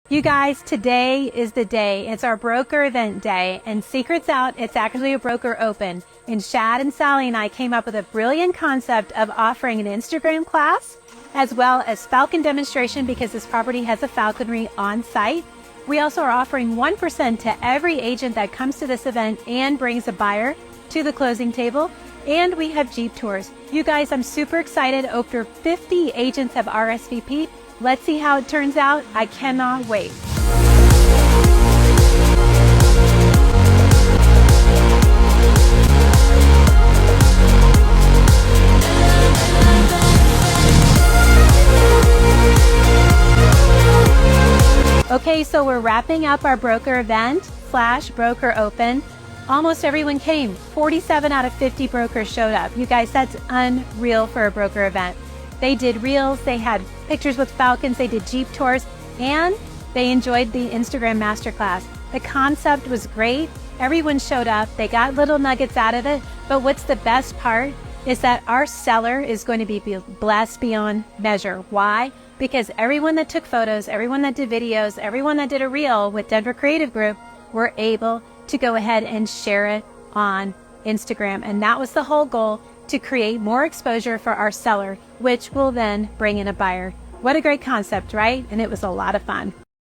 You guys, today is the day. It's our broker event day, and secrets out, it's actually a broker open. And Shad and Sally and I came up with a brilliant concept of offering an Instagram class as well as falcon demonstration because this property has a falconry on site. We also are offering 1% to every agent that comes to this event and brings a buyer to the closing table. And we have Jeep tours. You guys, I'm super excited. Over 50 agents have RSVP'd. Let's see how it turns out. I cannot wait. Okay, so we're wrapping up our broker event / broker open. Almost everyone came. 47 out of 50 brokers showed up. You guys, that's unreal for a broker event. They did reels, they had pictures with falcons, they did Jeep tours, and they enjoyed the Instagram masterclass. The concept was great. Everyone showed up. They got little nuggets out of it. But what's the best part is that our seller is going to be blessed beyond measure. Why? Because everyone that took photos, everyone that did videos, everyone that did a reel with Denver Creative Group were able to go ahead and share it on Instagram. And that was the whole goal, to create more exposure for our seller, which will then bring in a buyer. What a great concept, right? And it was a lot of fun.